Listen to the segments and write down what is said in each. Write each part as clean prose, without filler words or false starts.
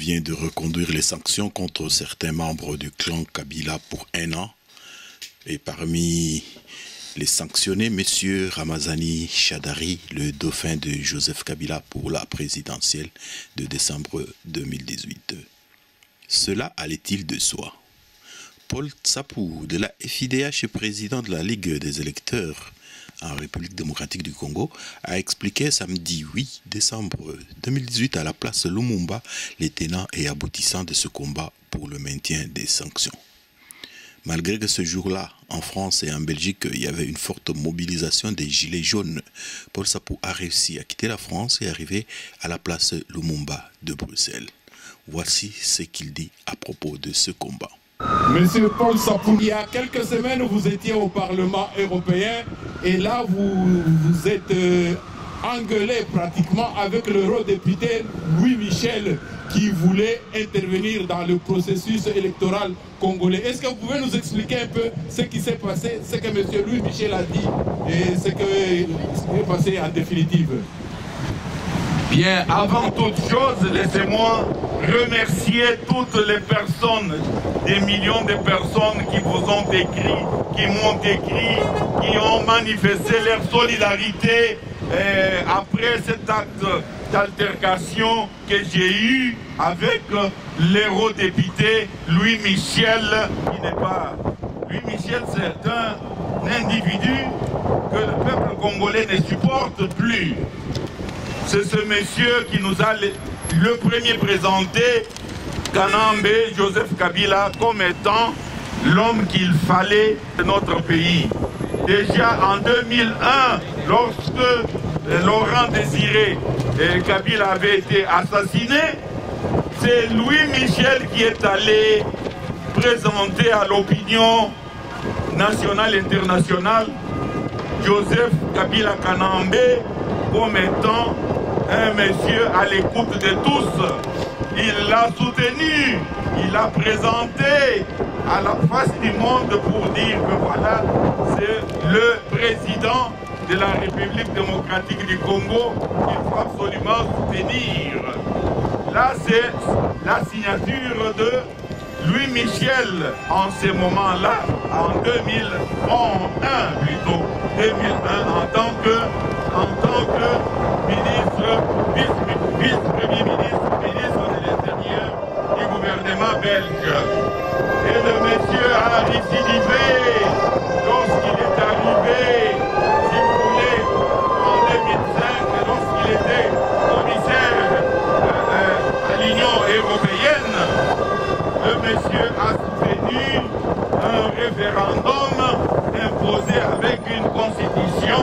vient de reconduire les sanctions contre certains membres du clan Kabila pour 1 an. Et parmi les sanctionnés, M. Ramazani Chadari, le dauphin de Joseph Kabila pour la présidentielle de décembre 2018. Cela allait-il de soi? Paul Tsapou de la FIDH, président de la Ligue des électeurs en République démocratique du Congo, a expliqué samedi 8 décembre 2018 à la place Lumumba les tenants et aboutissants de ce combat pour le maintien des sanctions. Malgré que ce jour-là, en France et en Belgique, il y avait une forte mobilisation des gilets jaunes, Paul Tsapou a réussi à quitter la France et arriver à la place Lumumba de Bruxelles. Voici ce qu'il dit à propos de ce combat. Monsieur Paul Tsapou, il y a quelques semaines, vous étiez au Parlement européen et là, vous êtes engueulé pratiquement avec l'eurodéputé Louis Michel qui voulait intervenir dans le processus électoral congolais. Est-ce que vous pouvez nous expliquer un peu ce qui s'est passé, ce que monsieur Louis Michel a dit et ce qui est passé en définitive? Bien, avant toute chose, laissez-moi remercier toutes les personnes, des millions de personnes qui vous ont écrit, qui m'ont écrit, qui ont manifesté leur solidarité après cet acte d'altercation que j'ai eu avec l'eurodéputé Louis Michel, qui n'est pas... Louis Michel, c'est un individu que le peuple congolais ne supporte plus. C'est ce monsieur qui nous a le premier présenté Kanambe Joseph Kabila comme étant l'homme qu'il fallait de notre pays. Déjà en 2001, lorsque Laurent Désiré Kabila avait été assassiné, c'est Louis Michel qui est allé présenter à l'opinion nationale et internationale Joseph Kabila Kanambe comme étant un monsieur à l'écoute de tous. Il l'a soutenu, il l'a présenté à la face du monde pour dire que voilà, c'est le président de la République démocratique du Congo qu'il faut absolument soutenir. Là, c'est la signature de Louis Michel en ce moment-là, en 2001 plutôt, 2001, en tant que ministre, vice-premier ministre, ministre de l'Intérieur du gouvernement belge. Et le monsieur a récidivé lorsqu'il est arrivé, si vous voulez, en 2005, lorsqu'il était commissaire à l'Union européenne. Le monsieur a soutenu un référendum imposé avec une constitution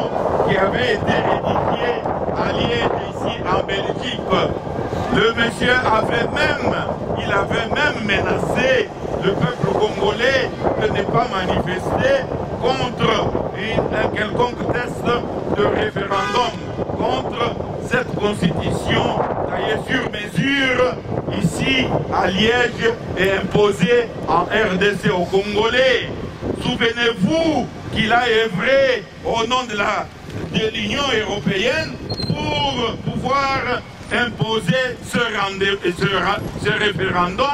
qui avait été édifiée à Liège, ici en Belgique. Le monsieur avait même menacé le peuple congolais de ne pas manifester contre un quelconque test de référendum, contre cette constitution taillée sur mesure ici à Liège et imposée en RDC aux Congolais. Souvenez-vous qu'il a œuvré au nom de l'Union européenne pour pouvoir imposer ce référendum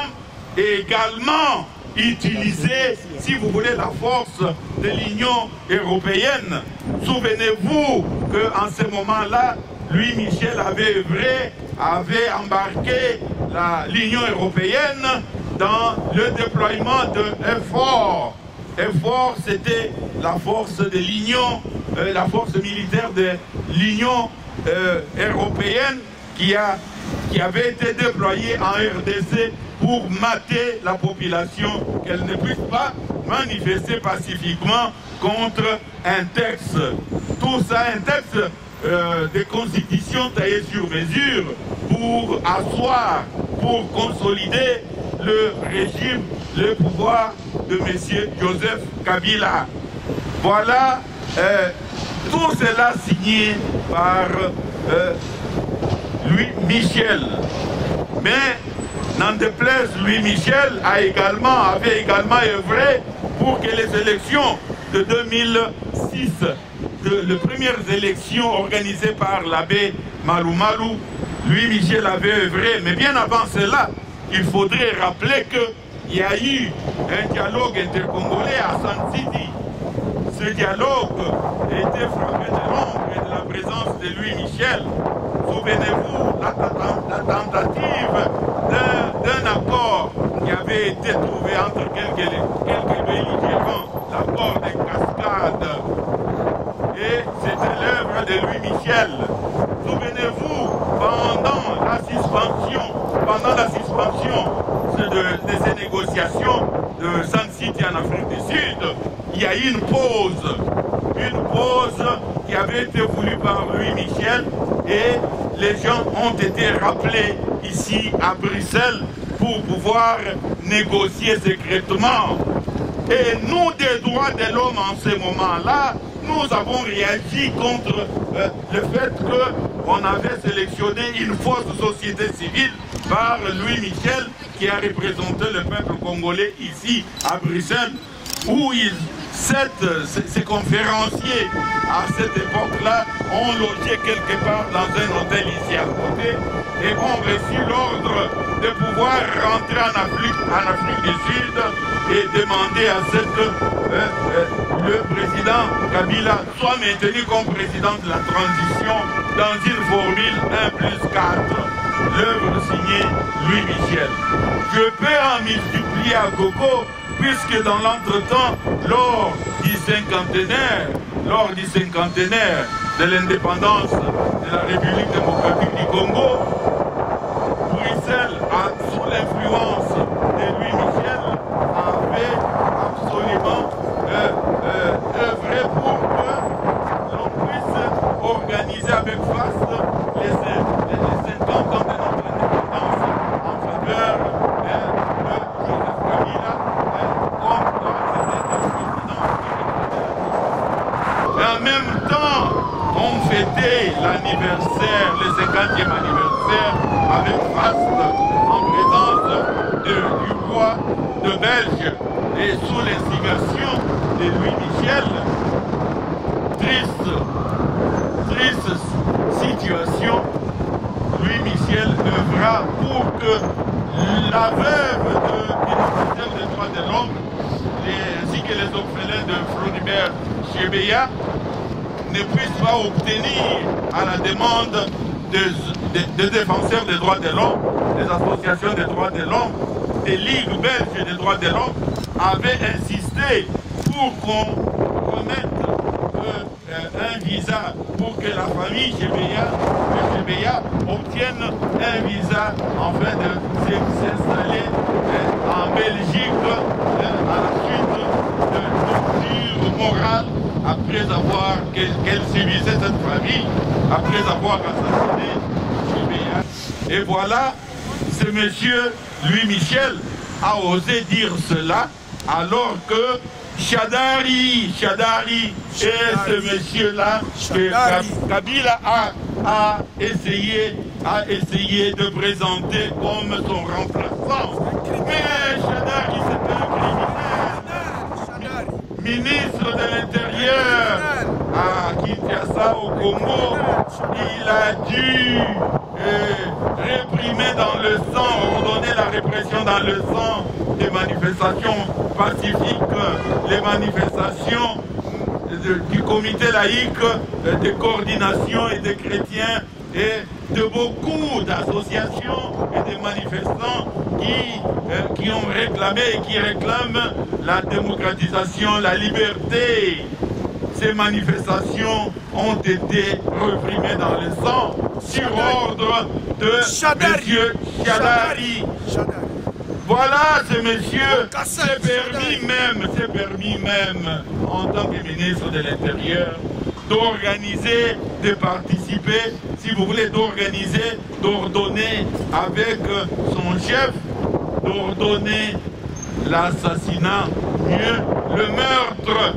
et également utiliser, si vous voulez, la force de l'Union européenne. Souvenez-vous qu'en ce moment-là, Louis Michel avait œuvré, avait embarqué l'Union européenne dans le déploiement de EFOR. EFOR, c'était la force de l'Union, la force militaire de l'Union européenne qui avait été déployée en RDC pour mater la population, qu'elle ne puisse pas manifester pacifiquement contre un texte. Tout ça, un texte de constitution taillée sur mesure pour asseoir, pour consolider le régime, le pouvoir de M. Joseph Kabila. Voilà tout cela signé par Louis Michel. Mais n'en déplaise, Louis Michel avait également œuvré pour que les élections de 2006, les premières élections organisées par l'abbé Malou Malou, Louis Michel avait œuvré, mais bien avant cela, il faudrait rappeler qu'il y a eu un dialogue intercongolais à San City. Ce dialogue était frappé de l'ombre et de la présence de Louis Michel. Souvenez-vous, la tentative d'un accord qui avait été trouvé entre quelques belligérants, l'accord des cascades. Et c'était l'œuvre de Louis Michel. Souvenez-vous, pendant la suspension de ces négociations de San City en Afrique du Sud, il y a eu une pause qui avait été voulue par Louis Michel et les gens ont été rappelés ici à Bruxelles pour pouvoir négocier secrètement. Et nous, des droits de l'homme en ce moment-là, nous avons réagi contre le fait qu'on avait sélectionné une fausse société civile par Louis Michel qui a représenté le peuple congolais ici à Bruxelles, où ces conférenciers à cette époque-là ont logé quelque part dans un hôtel ici à côté et ont reçu l'ordre de pouvoir rentrer en Afrique du Sud et demander à ce que le président Kabila soit maintenu comme président de la transition dans une formule 1+4, l'œuvre signée Louis Michel. Je peux en multiplier à gogo, puisque dans l'entretemps, lors du cinquantenaire de l'indépendance de la République démocratique du Congo, Bruxelles, sous l'influence de Louis Michel, avait absolument œuvré pour que l'on puisse organiser avec face les 50 ans de notre indépendance en faveur de Joseph Kabila comme président. Et en même temps, on fêtait l'anniversaire, le 50e anniversaire avec faste en présence du roi de Belge et sous l'instigation de Louis Michel. Triste situation, Louis Michel œuvra pour que la veuve du ministère des droits de l'homme ainsi que les orphelins de Floribert Chebeya ne puissent pas obtenir à la demande des défenseurs des droits de l'homme, des associations des droits de l'homme, des ligues belges des droits de l'homme, avaient insisté pour qu'on remette un visa pour que la famille Chebeya obtienne un visa afin de s'installer en Belgique à la suite de torture morale après avoir qu'elle subissait cette famille, après avoir assassiné Chebeya. Et voilà, ce monsieur Louis Michel a osé dire cela alors que Shadari est ce monsieur-là que Kabila a essayé de présenter comme son remplaçant. Mais Shadari, c'est un criminel. Ministre de l'Intérieur à Kinshasa, au Congo, il a dû réprimer dans le sang, ordonner la répression dans le sang des manifestations pacifiques, les manifestations du comité laïque de coordination et des chrétiens et de beaucoup d'associations et de manifestants qui ont réclamé et qui réclament la démocratisation, la liberté. Ces manifestations ont été réprimées dans le sang sur ordre de M. Shadari. Voilà, ce monsieur s'est permis même, en tant que ministre de l'Intérieur, d'organiser, de participer, si vous voulez, d'organiser, d'ordonner avec son chef, d'ordonner l'assassinat, le meurtre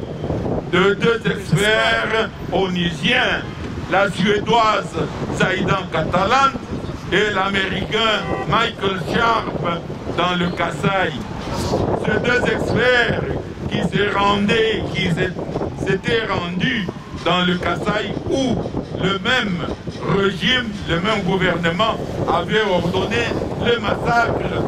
de deux ex-frères onusiens, la suédoise Zaidan Catalan et l'américain Michael Sharp dans le Kasaï. Ces deux ex-frères qui s'étaient rendus dans le Kasaï où le même régime, le même gouvernement avait ordonné le massacre